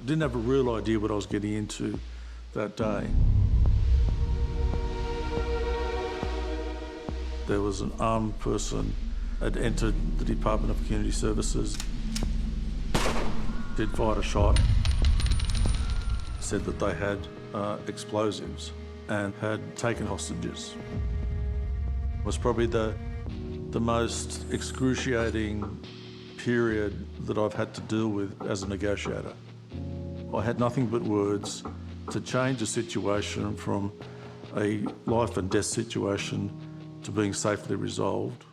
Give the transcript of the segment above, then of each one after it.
I didn't have a real idea what I was getting into that day. There was an armed person had entered the Department of Community Services, did fired a shot, said that they had explosives and had taken hostages. It was probably the most excruciating period that I've had to deal with as a negotiator. I had nothing but words to change a situation from a life and death situation to being safely resolved.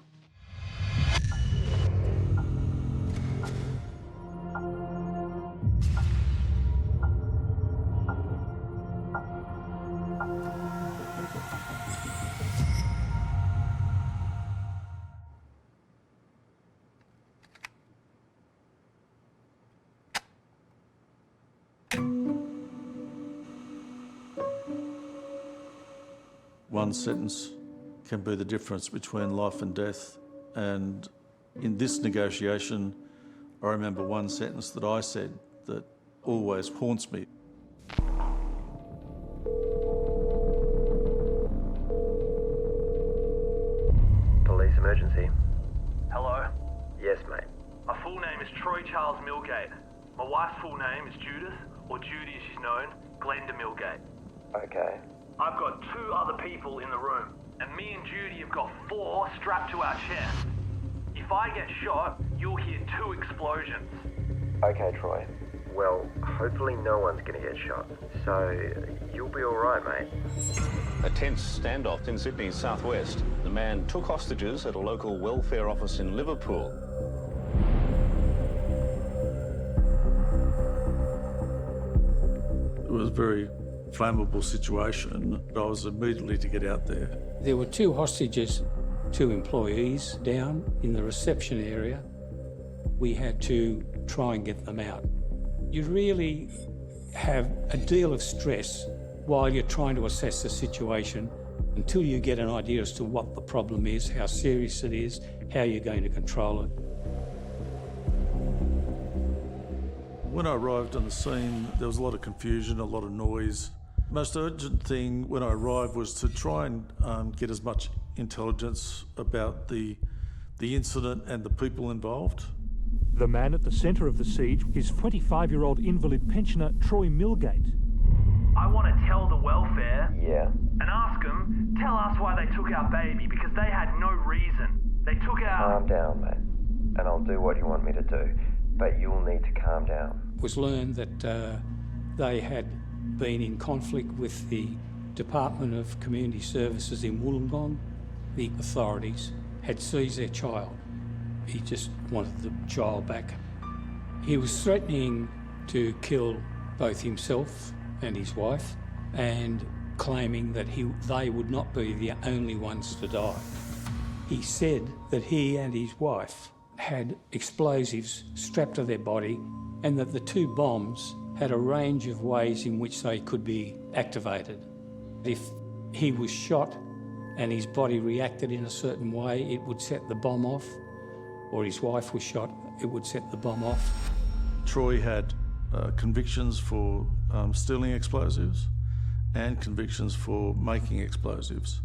One sentence can be the difference between life and death. And in this negotiation, I remember one sentence that I said that always haunts me. Police emergency. Hello? Yes, mate. My full name is Troy Charles Millgate. My wife's full name is Judith, or Judy as she's known, Glenda Millgate. Okay. I've got 2 other people in the room, and me and Judy have got 4 strapped to our chest. If I get shot, you'll hear 2 explosions. Okay, Troy. Well, hopefully no one's gonna get shot, so you'll be all right, mate. A tense standoff in Sydney's southwest. The man took hostages at a local welfare office in Liverpool. It was a very flammable situation. I was immediately to get out there. There were 2 hostages, 2 employees down in the reception area. We had to try and get them out. You really have a deal of stress while you're trying to assess the situation until you get an idea as to what the problem is, how serious it is, how you're going to control it. When I arrived on the scene, there was a lot of confusion, a lot of noise. Most urgent thing when I arrived was to try and get as much intelligence about the incident and the people involved. The man at the centre of the siege is 25-year-old invalid pensioner Troy Millgate. I want to tell the welfare Yeah. and ask them, tell us why they took our baby, because they had no reason. They took our... Calm down, mate. And I'll do what you want me to do. But you'll need to calm down. It was learned that they had been in conflict with the Department of Community Services in Wollongong. The authorities had seized their child. He just wanted the child back. He was threatening to kill both himself and his wife, and claiming that they would not be the only ones to die. He said that he and his wife had explosives strapped to their body, and that the 2 bombs had a range of ways in which they could be activated. If he was shot and his body reacted in a certain way, it would set the bomb off, or his wife was shot, it would set the bomb off. Troy had convictions for stealing explosives and convictions for making explosives.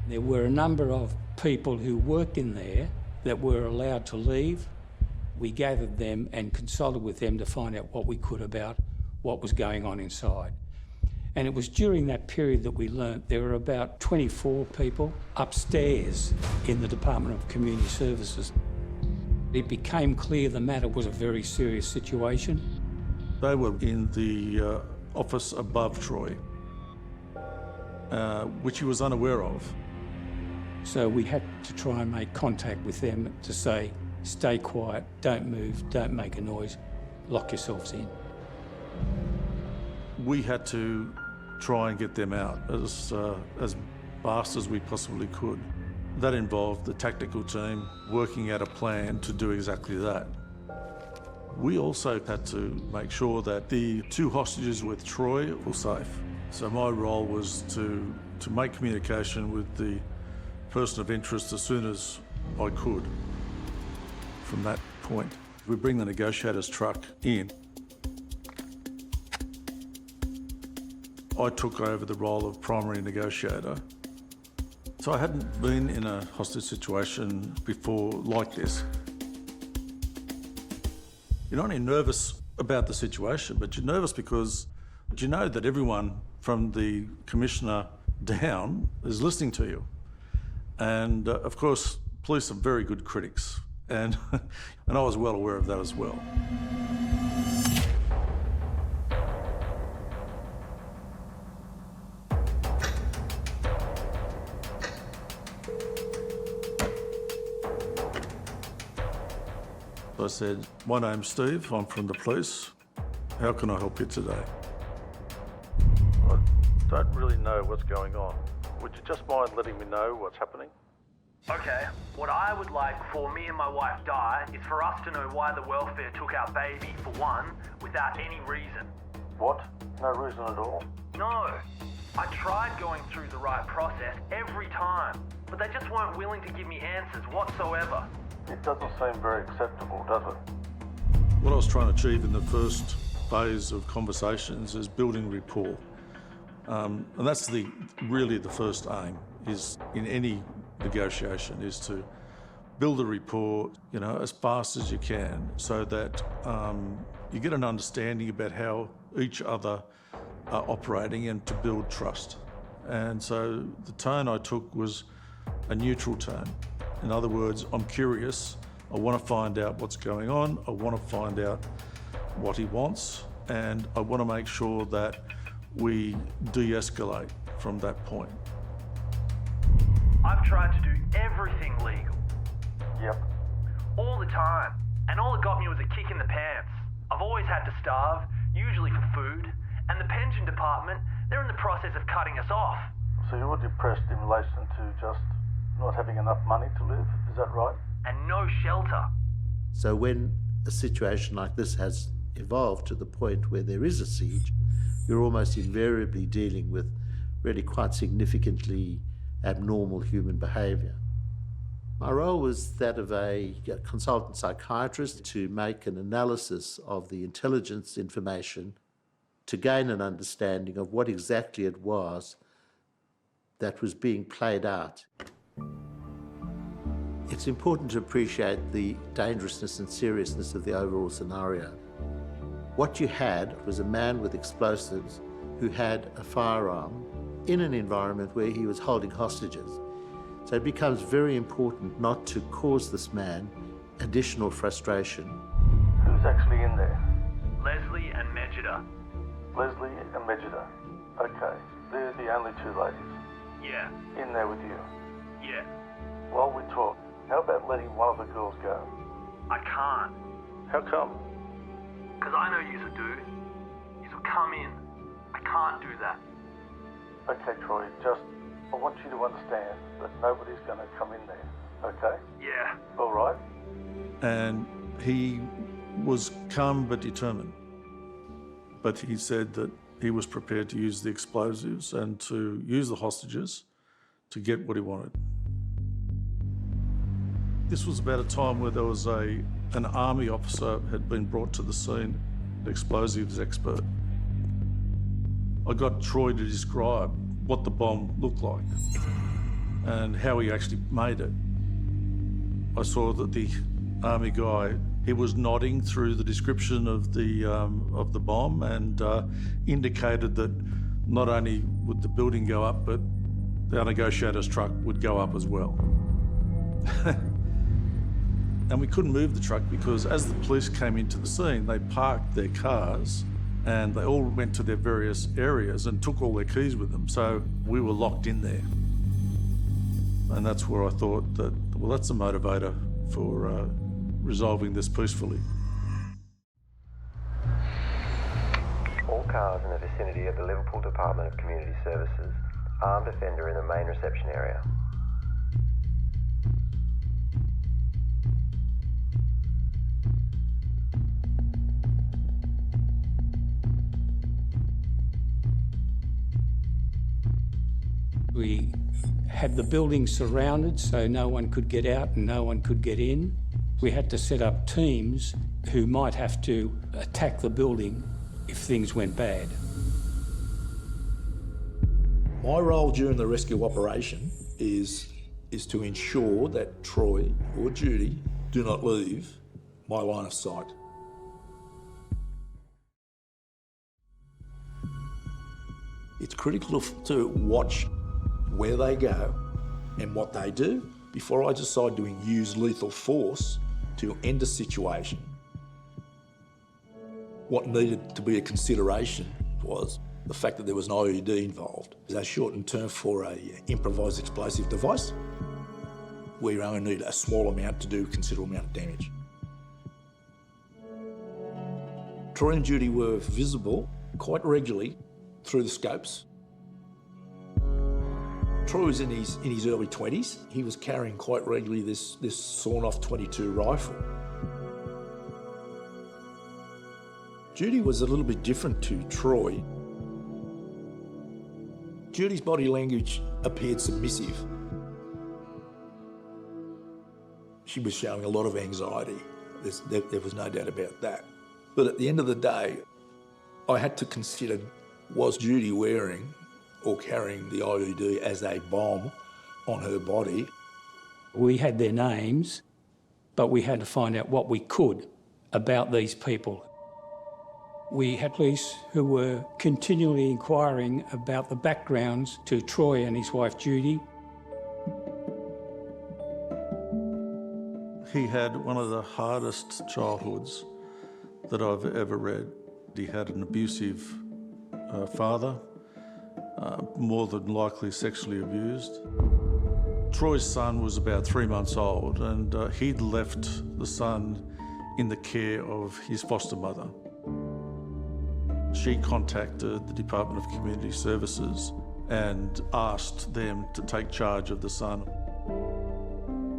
There were a number of people who worked in there that were allowed to leave. We gathered them and consulted with them to find out what we could about what was going on inside. And it was during that period that we learnt there were about 24 people upstairs in the Department of Community Services. It became clear the matter was a very serious situation. They were in the office above Troy, which he was unaware of. So we had to try and make contact with them to say, stay quiet, don't move, don't make a noise, lock yourselves in. We had to try and get them out as fast as we possibly could. That involved the tactical team working out a plan to do exactly that. We also had to make sure that the 2 hostages with Troy were safe. So my role was to make communication with the person of interest as soon as I could. From that point, we bring the negotiators truck in I took over the role of primary negotiator. So I hadn't been in a hostage situation before like this. You're not only nervous about the situation, but you're nervous because you know that everyone from the commissioner down is listening to you. And of course, police are very good critics, and I was well aware of that as well. I said, "My name's Steve, I'm from the police. How can I help you today?" "I don't really know what's going on. Would you just mind letting me know what's happening?" Okay, what I would like before me and my wife die is for us to know why the welfare took our baby, for one, without any reason. "What? No reason at all?" No. I tried going through the right process every time, but they just weren't willing to give me answers whatsoever. It doesn't seem very acceptable, does it? What I was trying to achieve in the first phase of conversations is building rapport. And that's really the first aim, is in any negotiation, is to build a rapport, as fast as you can, so that you get an understanding about how each other are operating and to build trust. And so the tone I took was a neutral tone. In other words, I'm curious, I want to find out what's going on, I want to find out what he wants, and I want to make sure that we de-escalate from that point. I've tried to do everything legal. Yep. All the time. And all it got me was a kick in the pants. I've always had to starve, usually for food, and the pension department, they're in the process of cutting us off. So you were depressed in relation to just not having enough money to live, is that right? And no shelter. So when a situation like this has evolved to the point where there is a siege, you're almost invariably dealing with really quite significantly abnormal human behaviour. My role was that of a consultant psychiatrist to make an analysis of the intelligence information to gain an understanding of what exactly it was that was being played out. It's important to appreciate the dangerousness and seriousness of the overall scenario. What you had was a man with explosives who had a firearm in an environment where he was holding hostages. So it becomes very important not to cause this man additional frustration. Who's actually in there? Leslie and Megida. Leslie and Megida. Okay, they're the only two ladies. Yeah. In there with you. Yeah. While we talk, how about letting one of the girls go? I can't. How come? Because I know you'll do. You'll come in. I can't do that. Okay, Troy, I want you to understand that nobody's going to come in there, okay? Yeah. All right? And he was calm but determined. But he said that he was prepared to use the explosives and to use the hostages to get what he wanted. This was about a time where there was an army officer had been brought to the scene, an explosives expert. I got Troy to describe what the bomb looked like and how he actually made it. I saw that the army guy, he was nodding through the description of the bomb and indicated that not only would the building go up, but our negotiator's truck would go up as well. And we couldn't move the truck because as the police came into the scene, they parked their cars and they all went to their various areas and took all their keys with them. So we were locked in there. And that's where I thought that, well, that's a motivator for resolving this peacefully. All cars in the vicinity of the Liverpool Department of Community Services. Armed offender in the main reception area. We had the building surrounded so no one could get out and no one could get in. We had to set up teams who might have to attack the building if things went bad. My role during the rescue operation is to ensure that Troy or Judy do not leave my line of sight. It's critical to watch where they go and what they do before I decide to use lethal force to end a situation. What needed to be a consideration was the fact that there was an IED involved. It's a shortened term for an improvised explosive device, where you only need a small amount to do a considerable amount of damage. Troy and Judy were visible quite regularly through the scopes. Troy was in his early 20s. He was carrying quite regularly this sawn-off .22 rifle. Judy was a little bit different to Troy. Judy's body language appeared submissive. She was showing a lot of anxiety. There was no doubt about that. But at the end of the day, I had to consider, was Judy wearing or carrying the IED as a bomb on her body? We had their names, but we had to find out what we could about these people. We had police who were continually inquiring about the backgrounds to Troy and his wife Judy. He had one of the hardest childhoods that I've ever read. He had an abusive father, more than likely sexually abused. Troy's son was about 3 months old, and he'd left the son in the care of his foster mother. She contacted the Department of Community Services and asked them to take charge of the son.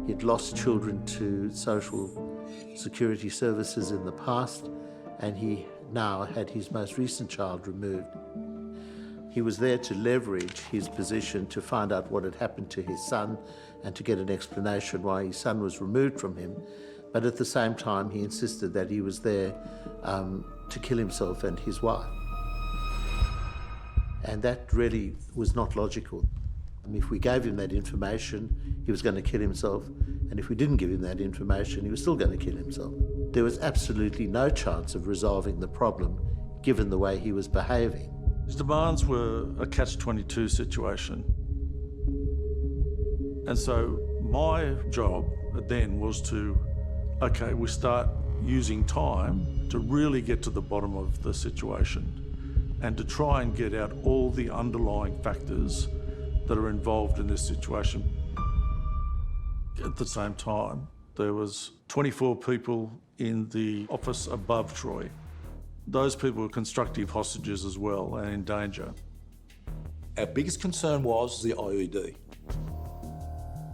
He'd lost children to social security services in the past, and he now had his most recent child removed. He was there to leverage his position to find out what had happened to his son and to get an explanation why his son was removed from him. But at the same time, he insisted that he was there to kill himself and his wife. And that really was not logical. If we gave him that information, he was going to kill himself. And if we didn't give him that information, he was still going to kill himself. There was absolutely no chance of resolving the problem, given the way he was behaving. His demands were a catch-22 situation. And so my job then was to, okay, we start using time to really get to the bottom of the situation and to try and get out all the underlying factors that are involved in this situation. At the same time, there was 24 people in the office above Troy. Those people were constructive hostages as well and in danger. Our biggest concern was the IED.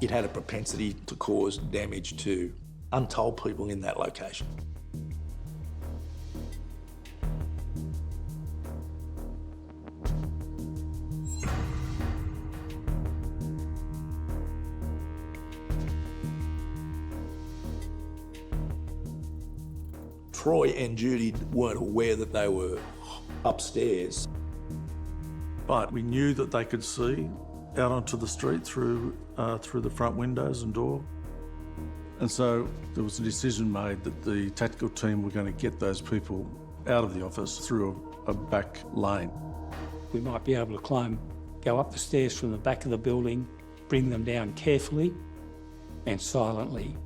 It had a propensity to cause damage to untold people in that location. Troy and Judy weren't aware that they were upstairs. But we knew that they could see out onto the street through the front windows and door. And so there was a decision made that the tactical team were going to get those people out of the office through a back lane. We might be able to go up the stairs from the back of the building, bring them down carefully and silently.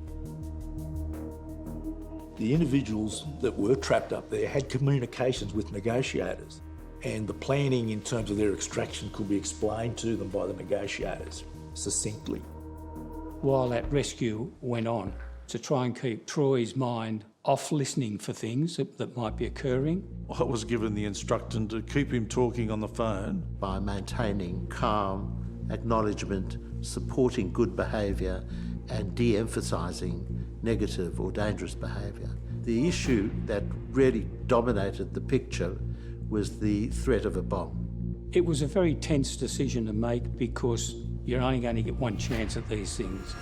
The individuals that were trapped up there had communications with negotiators, and the planning in terms of their extraction could be explained to them by the negotiators succinctly. While that rescue went on, to try and keep Troy's mind off listening for things that might be occurring. I was given the instruction to keep him talking on the phone. By maintaining calm, acknowledgement, supporting good behaviour and de-emphasising negative or dangerous behaviour. The issue that really dominated the picture was the threat of a bomb. It was a very tense decision to make because you're only going to get one chance at these things.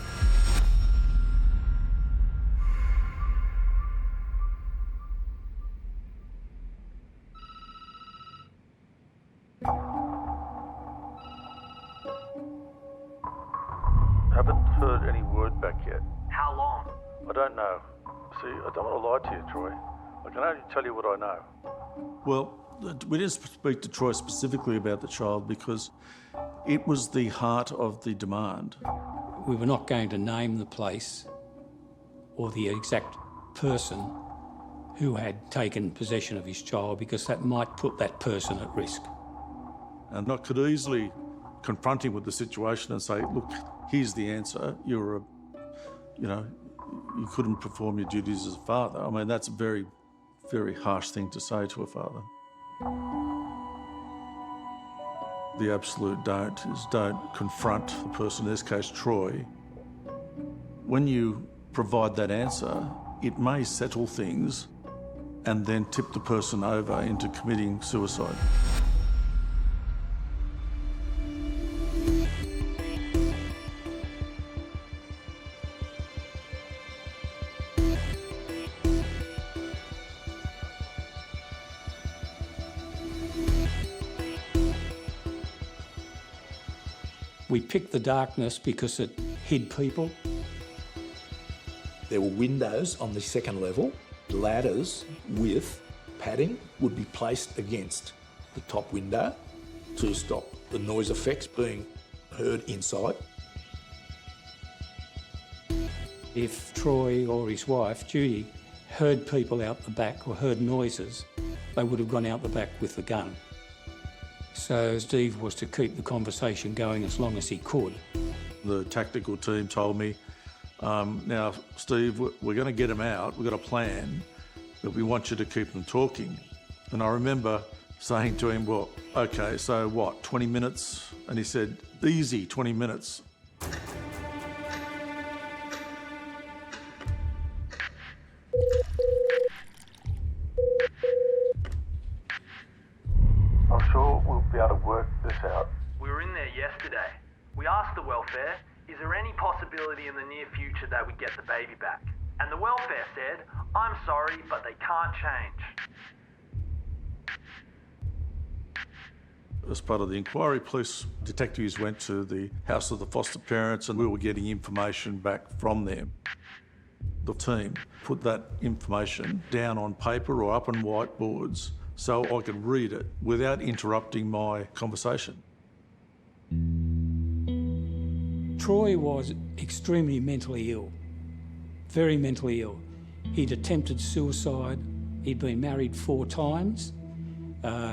I don't know. See, I don't want to lie to you, Troy. I can only tell you what I know. Well, we didn't speak to Troy specifically about the child because it was the heart of the demand. We were not going to name the place or the exact person who had taken possession of his child because that might put that person at risk. And I could easily confront him with the situation and say, look, here's the answer. You couldn't perform your duties as a father. I mean, that's a very, very harsh thing to say to a father. The absolute don't is don't confront the person, in this case, Troy. When you provide that answer, it may settle things and then tip the person over into committing suicide. We picked the darkness because it hid people. There were windows on the second level. Ladders with padding would be placed against the top window to stop the noise effects being heard inside. If Troy or his wife, Judy, heard people out the back or heard noises, they would have gone out the back with the gun. So Steve was to keep the conversation going as long as he could. The tactical team told me, now, Steve, we're going to get them out. We've got a plan, but we want you to keep them talking. And I remember saying to him, well, OK, so what, 20 minutes? And he said, easy, 20 minutes. I'm sure we'll be able to work this out. We were in there yesterday. We asked the welfare, is there any possibility in the near future that we get the baby back? And the welfare said, I'm sorry, but they can't change. As part of the inquiry, police detectives went to the house of the foster parents and we were getting information back from them. The team put that information down on paper or up on whiteboards so I could read it without interrupting my conversation. Troy was extremely mentally ill, very mentally ill. He'd attempted suicide. He'd been married 4 times.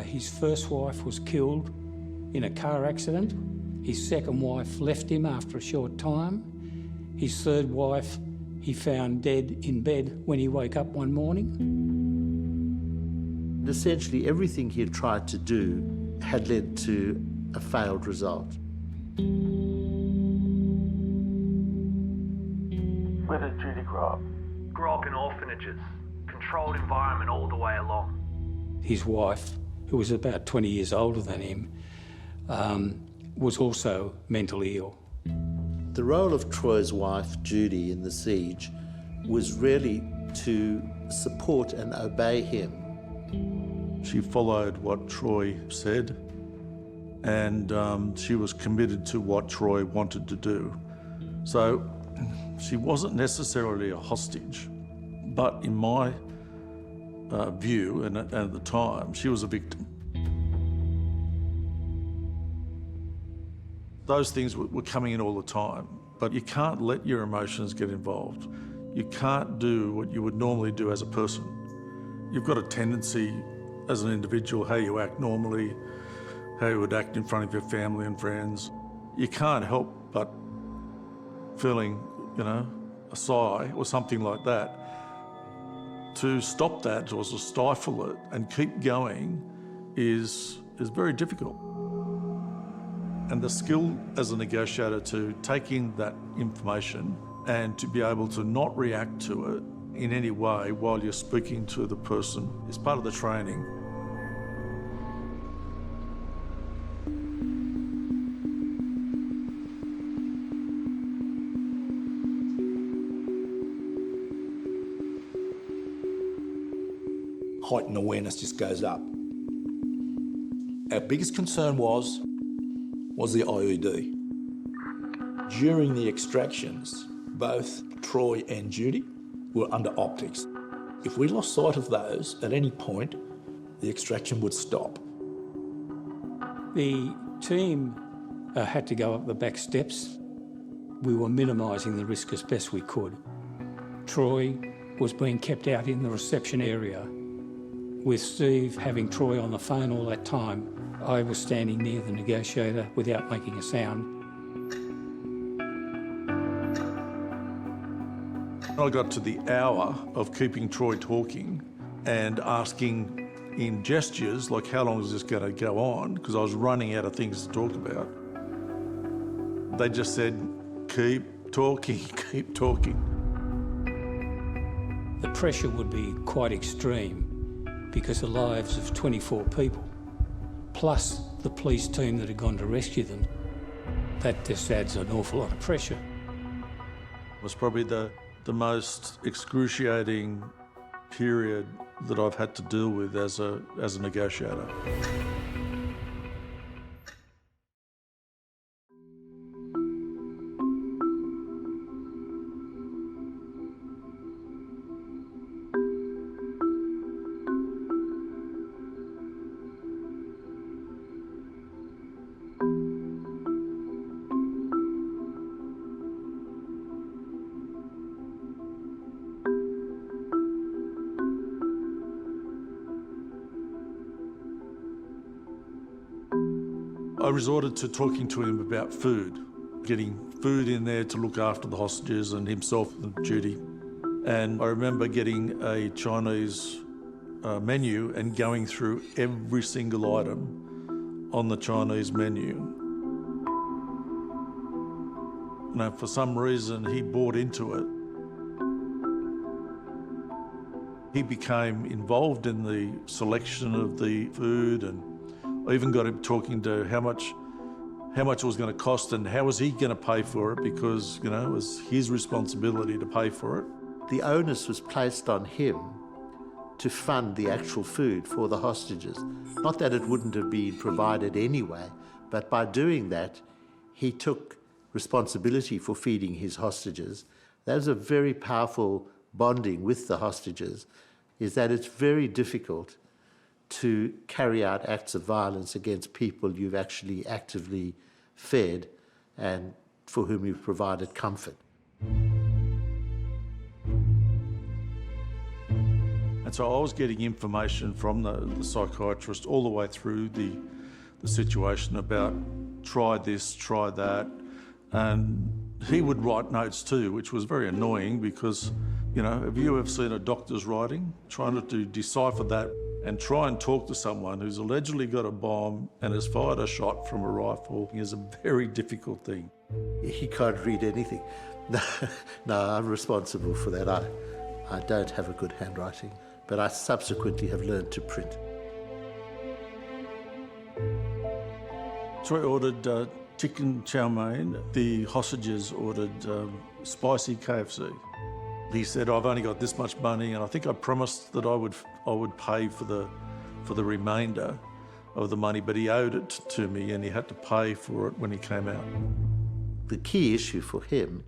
His first wife was killed in a car accident. His second wife left him after a short time. His third wife he found dead in bed when he woke up one morning. Essentially, everything he had tried to do had led to a failed result. Where did Judy grow up? Grew up in orphanages, controlled environment all the way along. His wife, who was about 20 years older than him, was also mentally ill. The role of Troy's wife, Judy, in the siege was really to support and obey him. She followed what Troy said and she was committed to what Troy wanted to do. So she wasn't necessarily a hostage, but in my view, and at the time, she was a victim. Those things were coming in all the time, but you can't let your emotions get involved. You can't do what you would normally do as a person. You've got a tendency as an individual, how you act normally, how you would act in front of your family and friends. You can't help but feeling, a sigh or something like that. To stop that or to stifle it and keep going is very difficult. And the skill as a negotiator to take in that information and to be able to not react to it in any way while you're speaking to the person is part of the training. Heightened awareness just goes up. Our biggest concern was the IED. During the extractions, both Troy and Judy were under optics. If we lost sight of those at any point, the extraction would stop. The team had to go up the back steps. We were minimising the risk as best we could. Troy was being kept out in the reception area. With Steve having Troy on the phone all that time, I was standing near the negotiator without making a sound. I got to the hour of keeping Troy talking and asking in gestures, like, how long is this going to go on? Because I was running out of things to talk about. They just said, keep talking, keep talking. The pressure would be quite extreme because the lives of 24 people, plus the police team that had gone to rescue them, that just adds an awful lot of pressure. It was probably the most excruciating period that I've had to deal with as a negotiator. I resorted to talking to him about food, getting food in there to look after the hostages and himself and Judy. And I remember getting a Chinese menu and going through every single item on the Chinese menu. Now, for some reason, he bought into it. He became involved in the selection of the food, and I even got him talking to how much it was going to cost and how was he going to pay for it, because, you know, it was his responsibility to pay for it. The onus was placed on him to fund the actual food for the hostages. Not that it wouldn't have been provided anyway, but by doing that, he took responsibility for feeding his hostages. That was a very powerful bonding with the hostages, is that it's very difficult to carry out acts of violence against people you've actually actively fed and for whom you've provided comfort. And so I was getting information from the psychiatrist all the way through the situation about try this, try that. And he would write notes too, which was very annoying because, you know, have you ever seen a doctor's writing? Trying to decipher that and try and talk to someone who's allegedly got a bomb and has fired a shot from a rifle is a very difficult thing. He can't read anything. No, I'm responsible for that. I don't have a good handwriting, but I subsequently have learned to print. Troy ordered chicken chow mein. The hostages ordered spicy KFC. He said, I've only got this much money, and I think I promised that I would pay for the remainder of the money, but he owed it to me and he had to pay for it when he came out. The key issue for him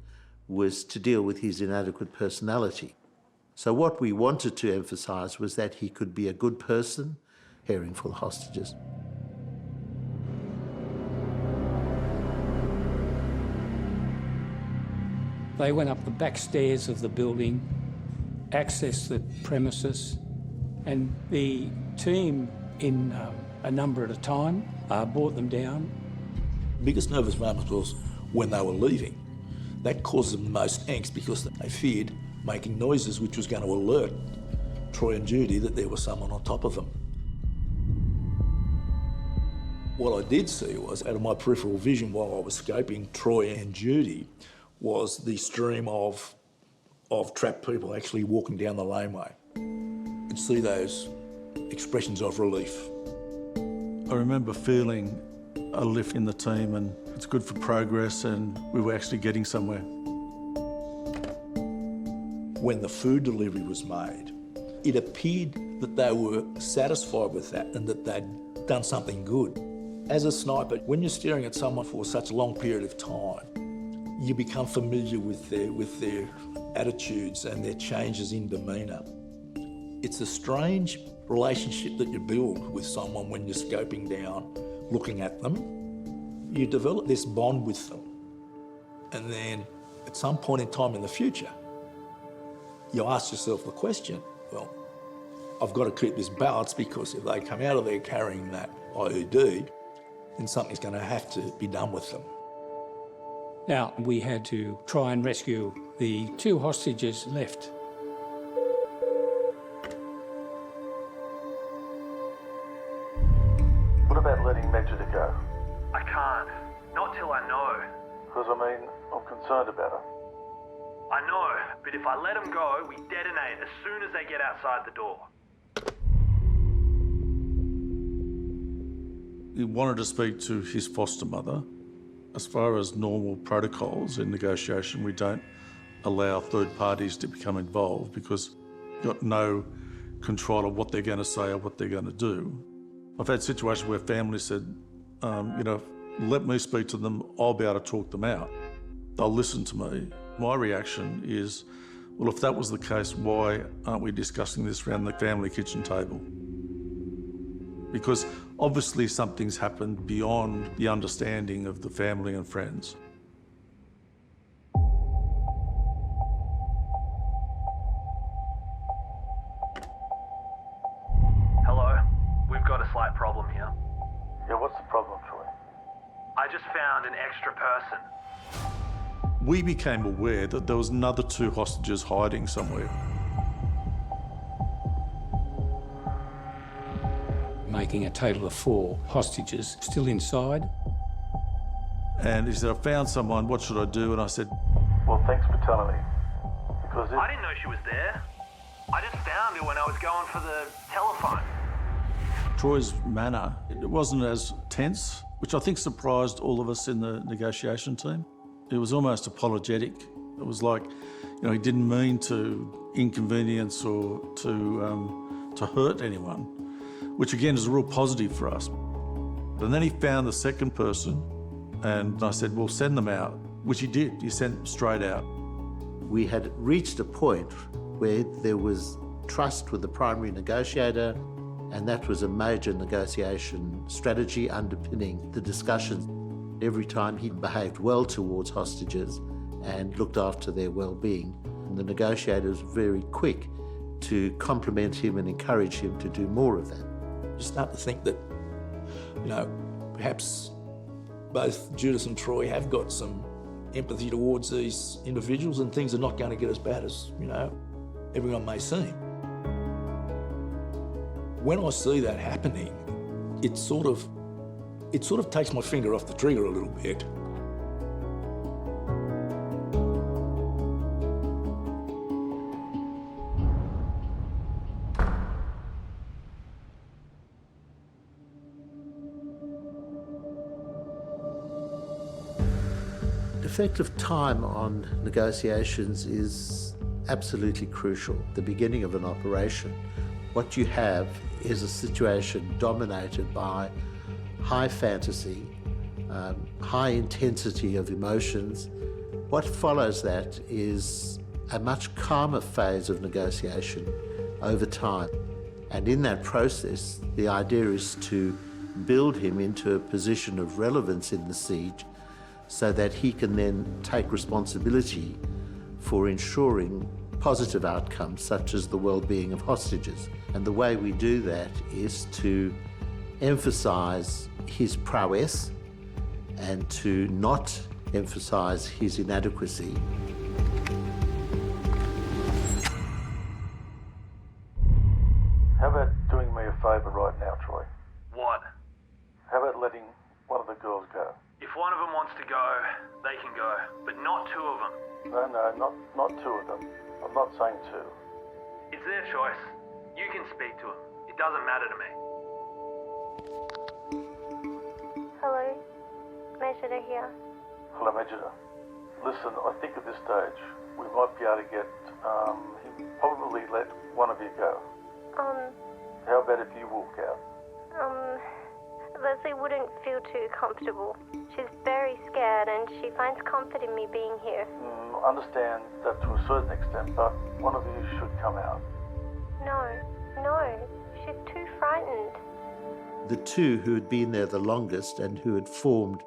was to deal with his inadequate personality. So what we wanted to emphasise was that he could be a good person, caring for the hostages. They went up the back stairs of the building, accessed the premises, and the team, in a number at a time, brought them down. The biggest nervous moment was when they were leaving. That caused them the most angst because they feared making noises which was going to alert Troy and Judy that there was someone on top of them. What I did see was, out of my peripheral vision while I was scoping Troy and Judy, was the stream of trapped people actually walking down the laneway. You could see those expressions of relief. I remember feeling a lift in the team, and it's good for progress, and we were actually getting somewhere. When the food delivery was made, it appeared that they were satisfied with that and that they'd done something good. As a sniper, when you're staring at someone for such a long period of time, you become familiar with their attitudes and their changes in demeanour. It's a strange relationship that you build with someone when you're scoping down, looking at them. You develop this bond with them. And then at some point in time in the future, you ask yourself the question, well, I've got to keep this balance, because if they come out of there carrying that IED, then something's going to have to be done with them. Now, we had to try and rescue the 2 hostages left. What about letting Megida go? I can't. Not till I know. Because, I'm concerned about her. I know, but if I let them go, we detonate as soon as they get outside the door. He wanted to speak to his foster mother. As far as normal protocols in negotiation, we don't allow third parties to become involved because you've got no control of what they're going to say or what they're going to do. I've had situations where families said, let me speak to them, I'll be able to talk them out. They'll listen to me. My reaction is, well, if that was the case, why aren't we discussing this around the family kitchen table? Because obviously something's happened beyond the understanding of the family and friends. Hello? We've got a slight problem here. Yeah, what's the problem, Troy? I just found an extra person. We became aware that there was another 2 hostages hiding somewhere. Making a total of 4 hostages still inside. And he said, I found someone, what should I do? And I said, well, thanks for telling me. Because I didn't know she was there. I just found her when I was going for the telephone. Troy's manner, it wasn't as tense, which I think surprised all of us in the negotiation team. It was almost apologetic. It was like, he didn't mean to inconvenience or to hurt anyone, which again is a real positive for us. And then he found the second person, and I said, well, send them out, which he did. He sent them straight out. We had reached a point where there was trust with the primary negotiator, and that was a major negotiation strategy underpinning the discussions. Every time he behaved well towards hostages and looked after their well-being, and the negotiator was very quick to compliment him and encourage him to do more of that. You start to think that, perhaps both Judith and Troy have got some empathy towards these individuals, and things are not going to get as bad as, everyone may seem. When I see that happening, it sort of takes my finger off the trigger a little bit. Effective time on negotiations is absolutely crucial. The beginning of an operation, what you have is a situation dominated by high fantasy, high intensity of emotions. What follows that is a much calmer phase of negotiation over time. And in that process, the idea is to build him into a position of relevance in the siege so that he can then take responsibility for ensuring positive outcomes such as the well-being of hostages. And the way we do that is to emphasise his prowess and to not emphasise his inadequacy. how about doing me a favour right now, Troy? What? How about letting one of the girls go? If one of them wants to go, they can go, but not 2 of them. No, not 2 of them. I'm not saying 2. It's their choice. You can speak to them. It doesn't matter to me. Hello, Megida here. Hello, Megida. Listen, I think at this stage we might be able to get probably let one of you go. How about if you walk out? Leslie wouldn't feel too comfortable. She's very scared and she finds comfort in me being here. I understand that to a certain extent, but one of you should come out. No, she's too frightened. The two who had been there the longest and who had formed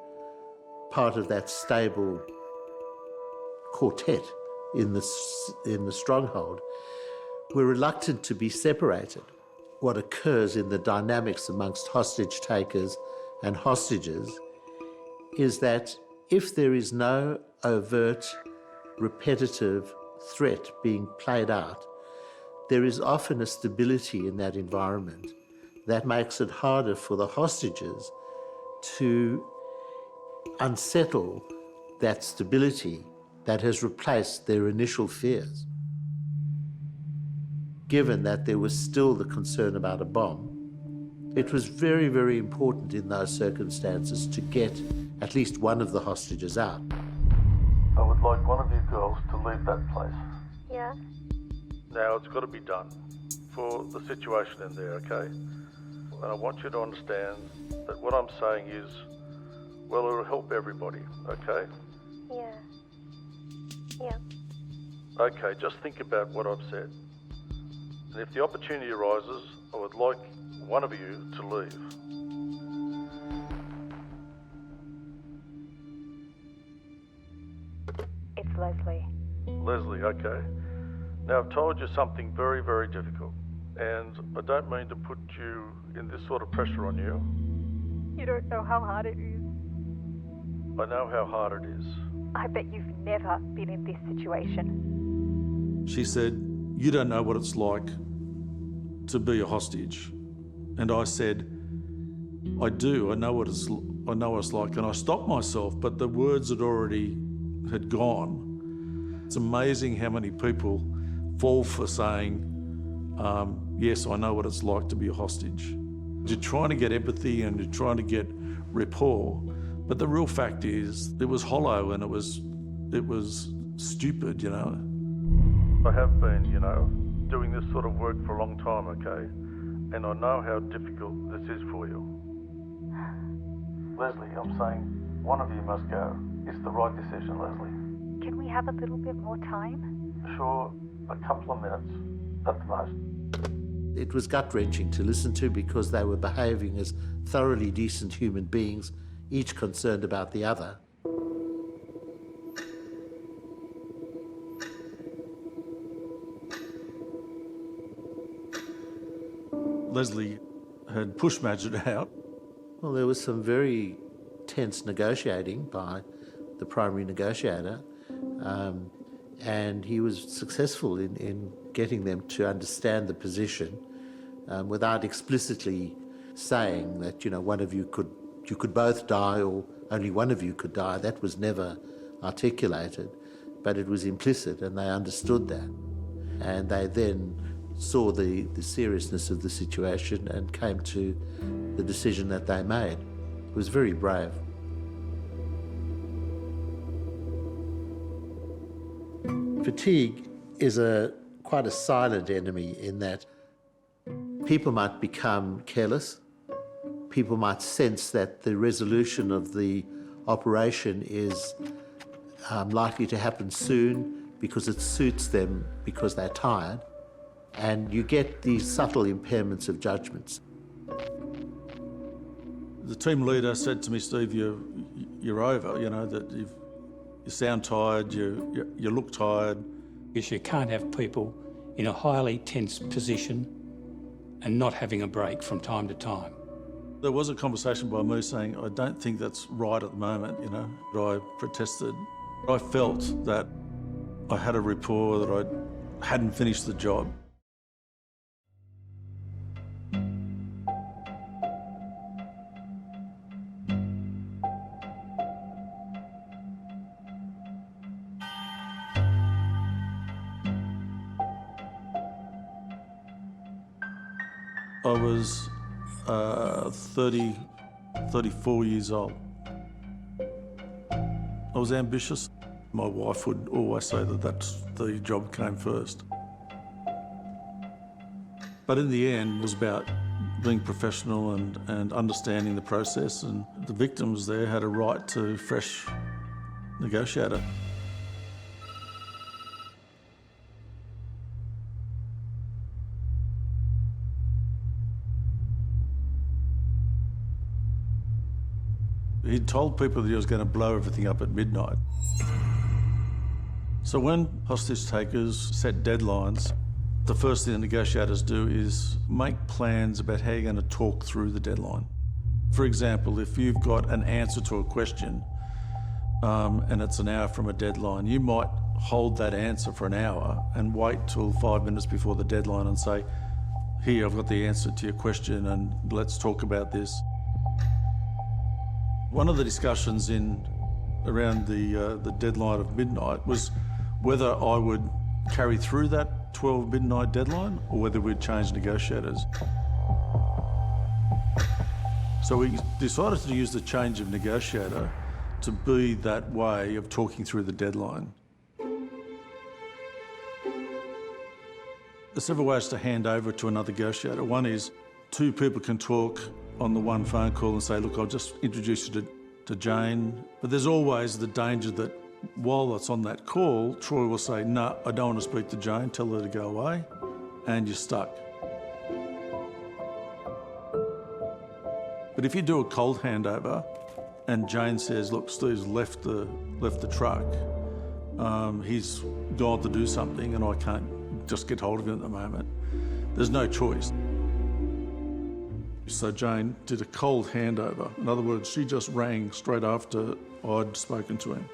part of that stable quartet in the stronghold were reluctant to be separated. What occurs in the dynamics amongst hostage takers and hostages is that if there is no overt, repetitive threat being played out, there is often a stability in that environment that makes it harder for the hostages to unsettle that stability that has replaced their initial fears. Given that there was still the concern about a bomb, it was very, very important in those circumstances to get at least one of the hostages out. I would like one of you girls to leave that place. Yeah? Now, it's got to be done for the situation in there, okay? And I want you to understand that what I'm saying is, well, it'll help everybody, okay? Yeah. Okay, just think about what I've said. And if the opportunity arises, I would like one of you to leave. It's Leslie. Leslie, okay. Now, I've told you something very, very difficult, and I don't mean to put you in this sort of pressure on you. You don't know how hard it is. I know how hard it is. I bet you've never been in this situation. She said, "You don't know what it's like to be a hostage." And I said, "I do. I know what it's like." And I stopped myself, but the words had gone. It's amazing how many people fall for saying, yes, I know what it's like to be a hostage. You're trying to get empathy and you're trying to get rapport, but the real fact is it was hollow and it was stupid, you know. I have been, doing this sort of work for a long time, okay? And I know how difficult this is for you. Leslie, I'm saying one of you must go. It's the right decision, Leslie. Can we have a little bit more time? Sure, a couple of minutes at the most. It was gut-wrenching to listen to because they were behaving as thoroughly decent human beings, each concerned about the other. Leslie had pushed Majid out. Well, there was some very tense negotiating by the primary negotiator, and he was successful in getting them to understand the position without explicitly saying that, one of you could both die or only one of you could die. That was never articulated, but it was implicit and they understood that. And they then saw the seriousness of the situation and came to the decision that they made. It was very brave. Fatigue is quite a silent enemy in that people might become careless, people might sense that the resolution of the operation is likely to happen soon because it suits them because they're tired, and you get these subtle impairments of judgments. The team leader said to me, "Steve, you're over, that you sound tired, you look tired." Because you can't have people in a highly tense position and not having a break from time to time. There was a conversation by me saying, "I don't think that's right at the moment," but I protested. I felt that I had a rapport, that I hadn't finished the job. I was 34 years old. I was ambitious. My wife would always say that the job came first. But in the end, it was about being professional and understanding the process, and the victims there had a right to fresh negotiator. He'd told people that he was going to blow everything up at midnight. So when hostage takers set deadlines, the first thing the negotiators do is make plans about how you're going to talk through the deadline. For example, if you've got an answer to a question and it's an hour from a deadline, you might hold that answer for an hour and wait till 5 minutes before the deadline and say, here, I've got the answer to your question and let's talk about this. One of the discussions around the deadline of midnight was whether I would carry through that 12 midnight deadline or whether we'd change negotiators. So we decided to use the change of negotiator to be that way of talking through the deadline. There's several ways to hand over to another negotiator. One is two people can talk on the one phone call and say, look, I'll just introduce you to Jane. But there's always the danger that while it's on that call, Troy will say, no, I don't want to speak to Jane, tell her to go away, and you're stuck. But if you do a cold handover and Jane says, look, Steve's left the truck, he's gone to do something and I can't just get hold of him at the moment, there's no choice. So Jane did a cold handover. In other words, she just rang straight after I'd spoken to him.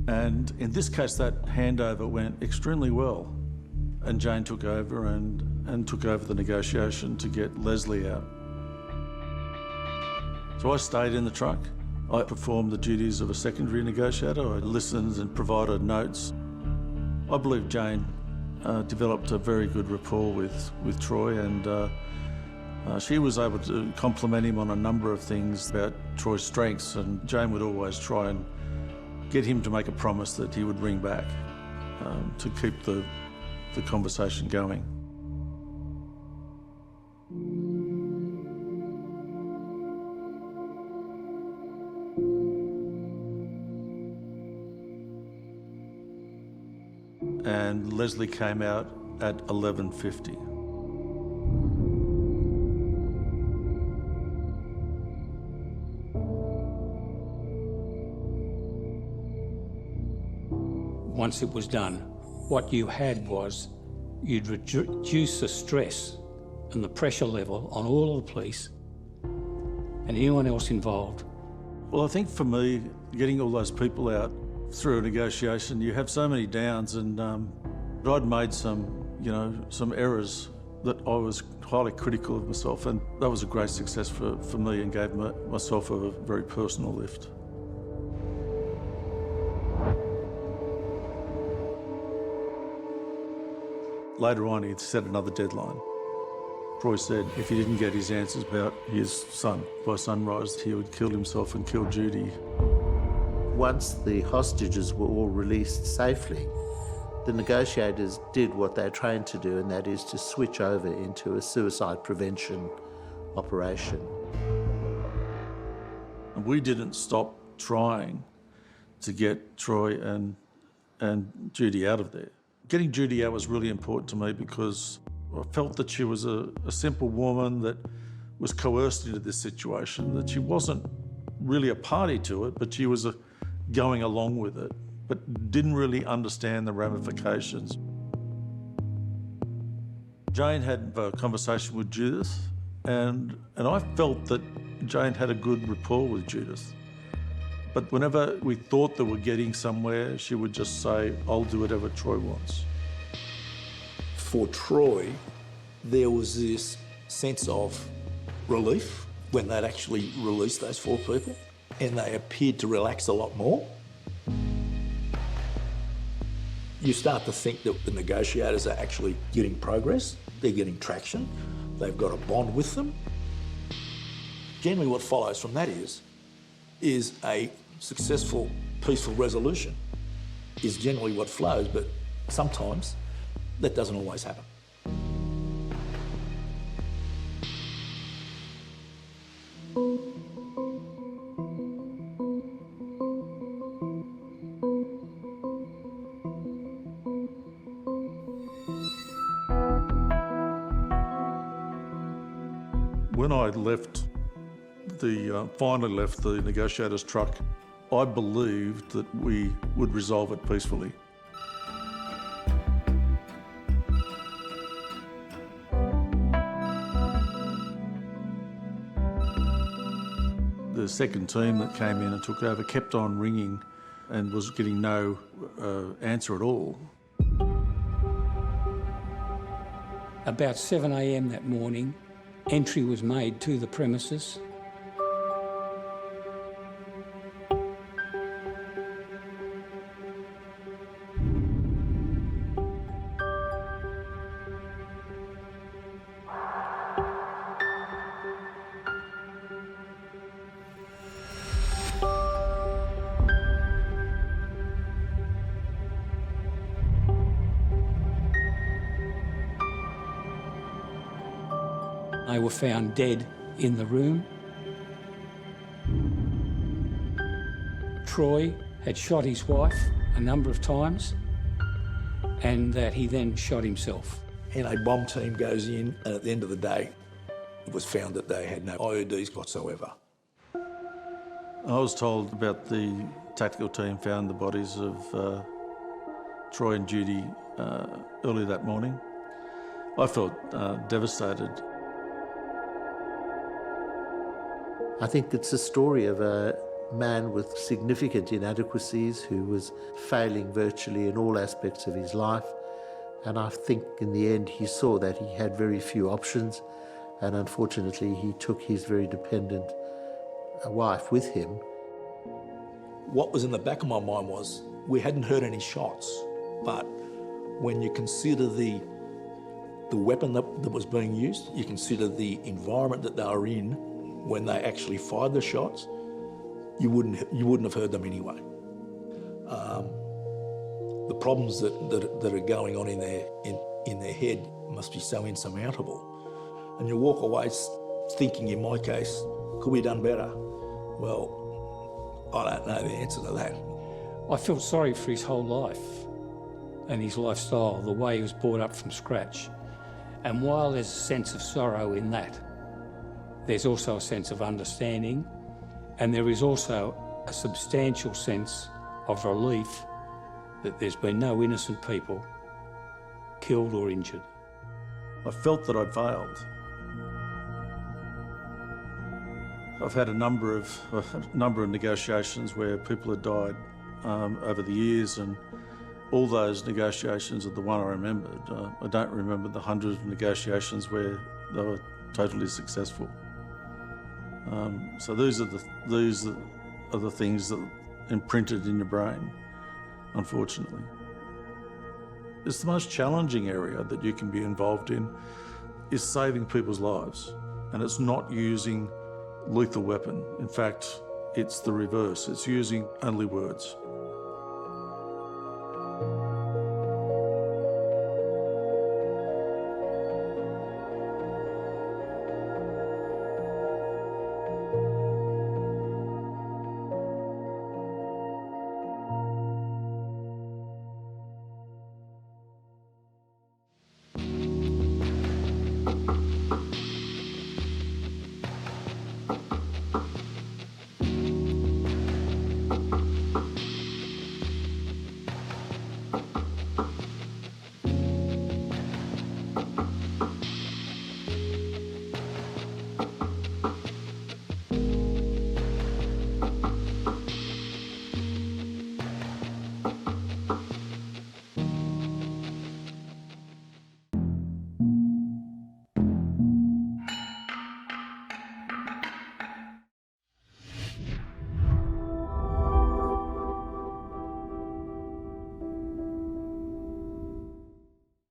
And in this case, that handover went extremely well. And Jane took over and took over the negotiation to get Leslie out. So I stayed in the truck. I performed the duties of a secondary negotiator. I listened and provided notes. I believe Jane developed a very good rapport with Troy, and she was able to compliment him on a number of things about Troy's strengths, and Jane would always try and get him to make a promise that he would ring back to keep the conversation going. And Leslie came out at 11:50. Once it was done, what you had was you'd reduce the stress and the pressure level on all of the police and anyone else involved. Well, I think for me, getting all those people out through a negotiation, you have so many downs, and I'd made some errors that I was highly critical of myself, and that was a great success for me and gave myself a very personal lift. Later on, he set another deadline. Troy said if he didn't get his answers about his son by sunrise, he would kill himself and kill Judy. Once the hostages were all released safely, the negotiators did what they're trained to do, and that is to switch over into a suicide prevention operation. And we didn't stop trying to get Troy and Judy out of there. Getting Judy out was really important to me because I felt that she was a simple woman that was coerced into this situation, that she wasn't really a party to it, but she was going along with it, but didn't really understand the ramifications. Jane had a conversation with Judith, and I felt that Jane had a good rapport with Judith. But whenever we thought that we're getting somewhere, she would just say, I'll do whatever Troy wants. For Troy, there was this sense of relief when they'd actually released those 4 people, and they appeared to relax a lot more. You start to think that the negotiators are actually getting progress, they're getting traction, they've got a bond with them. Generally what follows from that is a successful, peaceful resolution is generally what flows, but sometimes that doesn't always happen. When I finally left the negotiator's truck, I believed that we would resolve it peacefully. The second team that came in and took over kept on ringing and was getting no answer at all. About 7 a.m. that morning, entry was made to the premises. They were found dead in the room. Troy had shot his wife a number of times and that he then shot himself. And a bomb team goes in, and at the end of the day, it was found that they had no IEDs whatsoever. I was told about the tactical team found the bodies of Troy and Judy early that morning. I felt devastated. I think it's a story of a man with significant inadequacies who was failing virtually in all aspects of his life. And I think in the end he saw that he had very few options, and unfortunately he took his very dependent wife with him. What was in the back of my mind was we hadn't heard any shots, but when you consider the weapon that was being used, you consider the environment that they were in when they actually fired the shots, you wouldn't have heard them anyway. The problems that are going on in their head must be so insurmountable. And you walk away thinking, in my case, could we have done better? Well, I don't know the answer to that. I felt sorry for his whole life and his lifestyle, the way he was brought up from scratch. And while there's a sense of sorrow in that, there's also a sense of understanding, and there is also a substantial sense of relief that there's been no innocent people killed or injured. I felt that I'd failed. I've had a number of negotiations where people had died over the years, and all those negotiations are the one I remembered. I don't remember the hundreds of negotiations where they were totally successful. So these are the things that imprinted in your brain, unfortunately. It's the most challenging area that you can be involved in, is saving people's lives, and it's not using lethal weapon. In fact, it's the reverse. It's using only words.